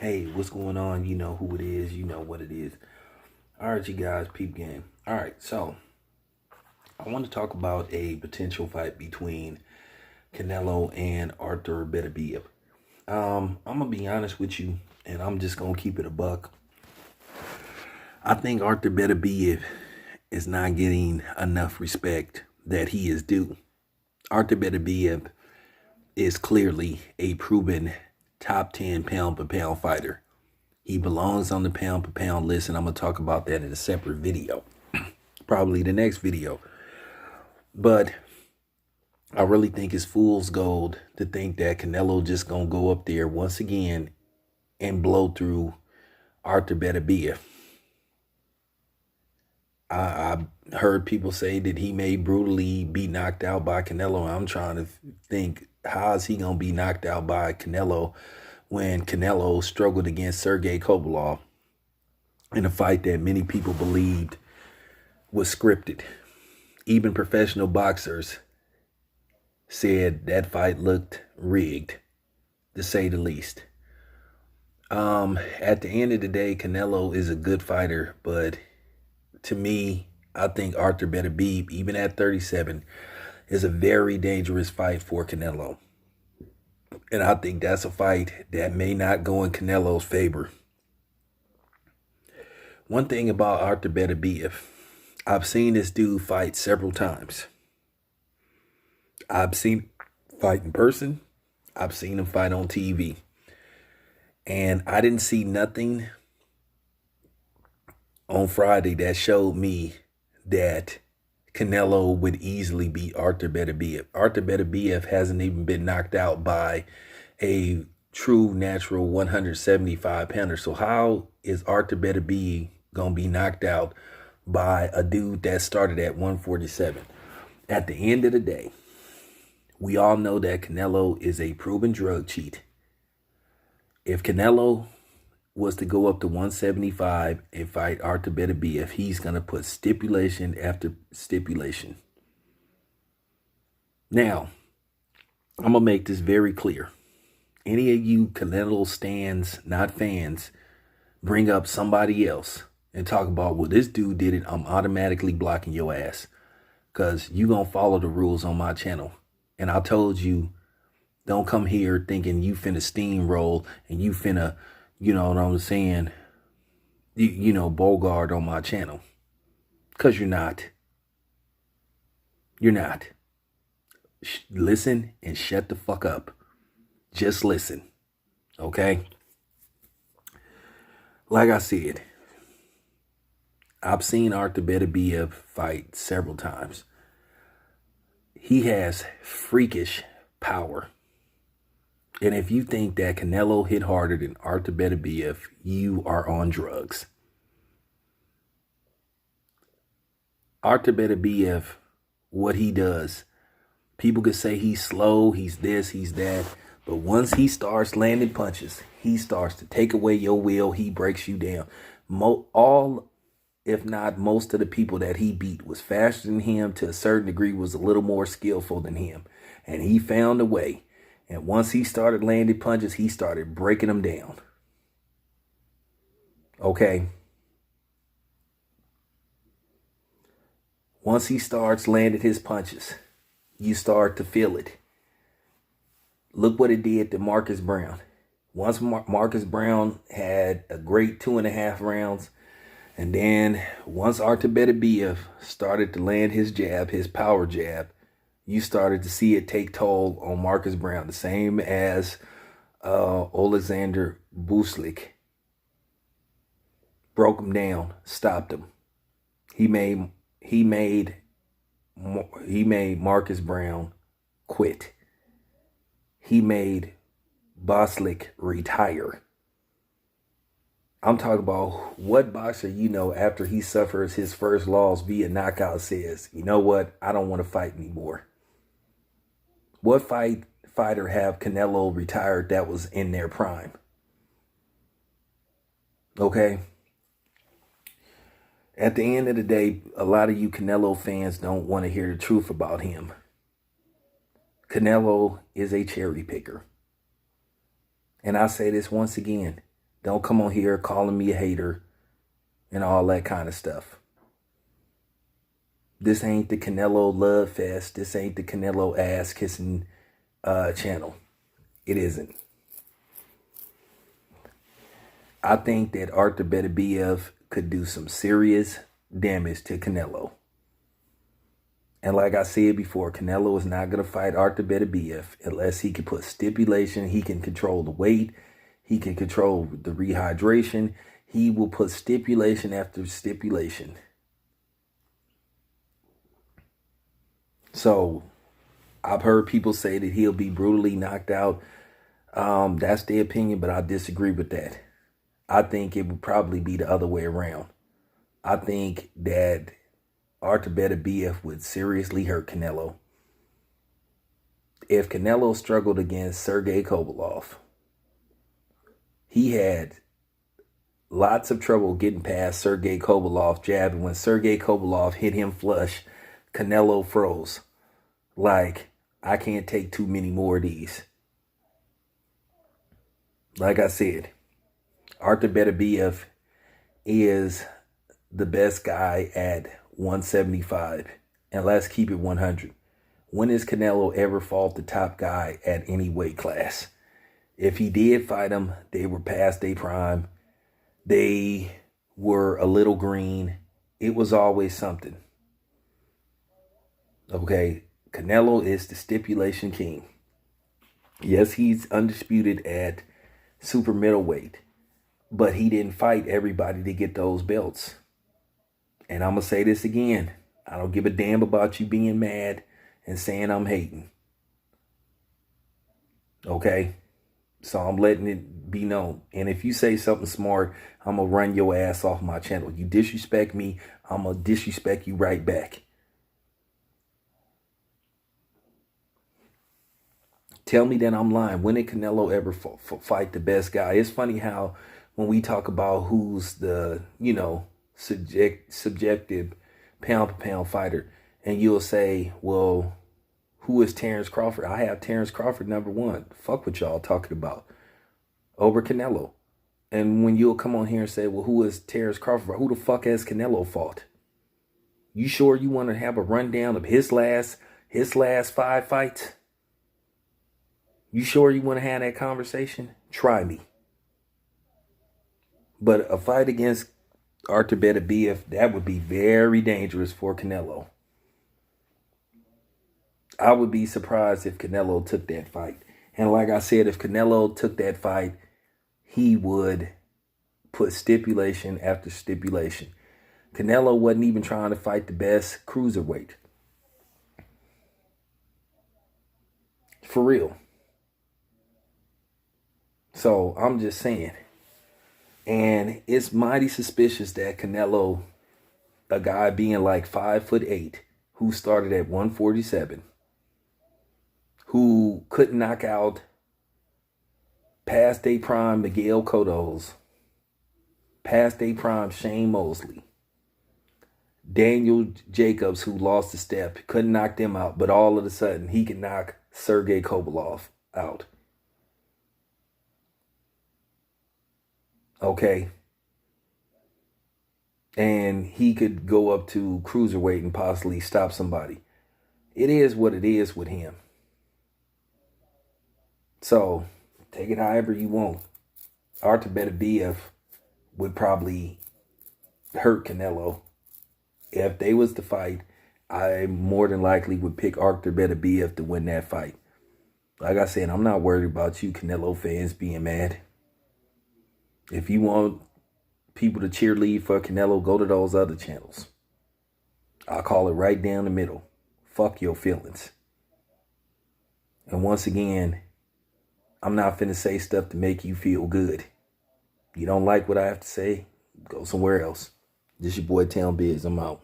Hey, what's going on? You know who it is. You know what it is. All right, you guys, peep game. All right, so I want to talk about a potential fight between Canelo and Artur Beterbiev. I'm gonna be honest with you, and I'm just gonna keep it a buck. I think Artur Beterbiev is not getting enough respect that he is due. Artur Beterbiev is clearly a proven top 10 pound per pound fighter. He belongs on the pound per pound list, and I'm going to talk about that in a separate video, probably the next video. But I really think it's fool's gold to think that Canelo just going to go up there once again and blow through Artur Beterbiev. I heard people say that he may brutally be knocked out by Canelo. I'm trying to think, how is he going to be knocked out by Canelo when Canelo struggled against Sergey Kovalev in a fight that many people believed was scripted? Even professional boxers said that fight looked rigged, to say the least. At the end of the day, Canelo is a good fighter, but to me, I think Artur Beterbiev, even at 37, is a very dangerous fight for Canelo. And I think that's a fight that may not go in Canelo's favor. One thing about Artur Beterbiev, I've seen this dude fight several times. I've seen him fight in person. I've seen him fight on TV. And I didn't see nothing on Friday that showed me that Canelo would easily beat Artur Beterbiev. Artur Beterbiev hasn't even been knocked out by a true natural 175 pounder. So how is Artur Beterbiev going to be knocked out by a dude that started at 147? At the end of the day, we all know that Canelo is a proven drug cheat. If Canelo was to go up to 175 and fight Artur Beterbiev, he's going to put stipulation after stipulation. Now, I'm going to make this very clear. Any of you Canelo stands, not fans, bring up somebody else and talk about, well, this dude did it, I'm automatically blocking your ass, because you going to follow the rules on my channel. And I told you, don't come here thinking you finna steamroll and you finna, you know what I'm saying, you know, Bogart on my channel. Because you're not. You're not. Listen and shut the fuck up. Just listen. Okay? Like I said, I've seen Artur Beterbiev fight several times. He has freakish power. And if you think that Canelo hit harder than Artur Beterbiev, you are on drugs. Artur Beterbiev, what he does, people could say he's slow, he's this, he's that. But once he starts landing punches, he starts to take away your will. He breaks you down. All, if not most of the people that he beat was faster than him, to a certain degree was a little more skillful than him. And he found a way. And once he started landing punches, he started breaking them down. Okay? Once he starts landing his punches, you start to feel it. Look what it did to Marcus Brown. Once Marcus Brown had a great 2.5 rounds, and then once Artur Beterbiev started to land his jab, his power jab, you started to see it take toll on Marcus Brown, the same as Alexander Buslik. Broke him down, stopped him. He made Marcus Brown quit. He made Buslik retire. I'm talking about, what boxer you know after he suffers his first loss via knockout says, you know what, I don't want to fight anymore? What fighter have Canelo retired that was in their prime? Okay? At the end of the day, a lot of you Canelo fans don't want to hear the truth about him. Canelo is a cherry picker. And I say this once again, Don't come on here calling me a hater and all that kind of stuff. This ain't the Canelo love fest. This ain't the Canelo ass kissing channel. It isn't. I think that Artur Beterbiev could do some serious damage to Canelo. And like I said before, Canelo is not going to fight Artur Beterbiev unless he can put stipulation. He can control the weight. He can control the rehydration. He will put stipulation after stipulation. So I've heard people say that he'll be brutally knocked out. That's their opinion, but I disagree with that. I think it would probably be the other way around. I think that Artur Beterbiev would seriously hurt Canelo. If Canelo struggled against Sergey Kovalev, he had lots of trouble getting past Sergey Kovalev jab. And when Sergey Kovalev hit him flush, Canelo froze. Like, I can't take too many more of these. Like I said, Artur Beterbiev is the best guy at 175. And let's keep it 100. When has Canelo ever fought the top guy at any weight class? If he did fight him, they were past their prime. They were a little green. It was always something. Okay, Canelo is the stipulation king. Yes, he's undisputed at super middleweight, but he didn't fight everybody to get those belts. And I'm going to say this again. I don't give a damn about you being mad and saying I'm hating. Okay? So I'm letting it be known. And if you say something smart, I'm going to run your ass off my channel. You disrespect me, I'm going to disrespect you right back. Tell me that I'm lying. When did Canelo ever fight the best guy? It's funny how when we talk about who's the, subjective pound-for-pound fighter, and you'll say, well, who is Terrence Crawford? I have Terrence Crawford #1. Fuck what y'all talking about. Over Canelo. And when you'll come on here and say, well, who is Terrence Crawford? Who the fuck has Canelo fought? You sure you want to have a rundown of his last 5 fights? You sure you want to have that conversation? Try me. But a fight against Artur Beterbiev, that would be very dangerous for Canelo. I would be surprised if Canelo took that fight. And like I said, if Canelo took that fight, he would put stipulation after stipulation. Canelo wasn't even trying to fight the best cruiserweight. For real. So I'm just saying. And it's mighty suspicious that Canelo, a guy being like 5'8", who started at 147, who couldn't knock out past day prime Miguel Cotto's, past day prime Shane Mosley, Daniel Jacobs, who lost a step, couldn't knock them out, but all of a sudden he can knock Sergey Kovalev out. Okay. And he could go up to cruiserweight and possibly stop somebody. It is what it is with him. So, take it however you want. Artur Beterbiev would probably hurt Canelo. If they was to fight, I more than likely would pick Artur Beterbiev to win that fight. Like I said, I'm not worried about you Canelo fans being mad. If you want people to cheerlead for Canelo, go to those other channels. I'll call it right down the middle. Fuck your feelings. And once again, I'm not finna say stuff to make you feel good. You don't like what I have to say? Go somewhere else. This your boy Town Biz. I'm out.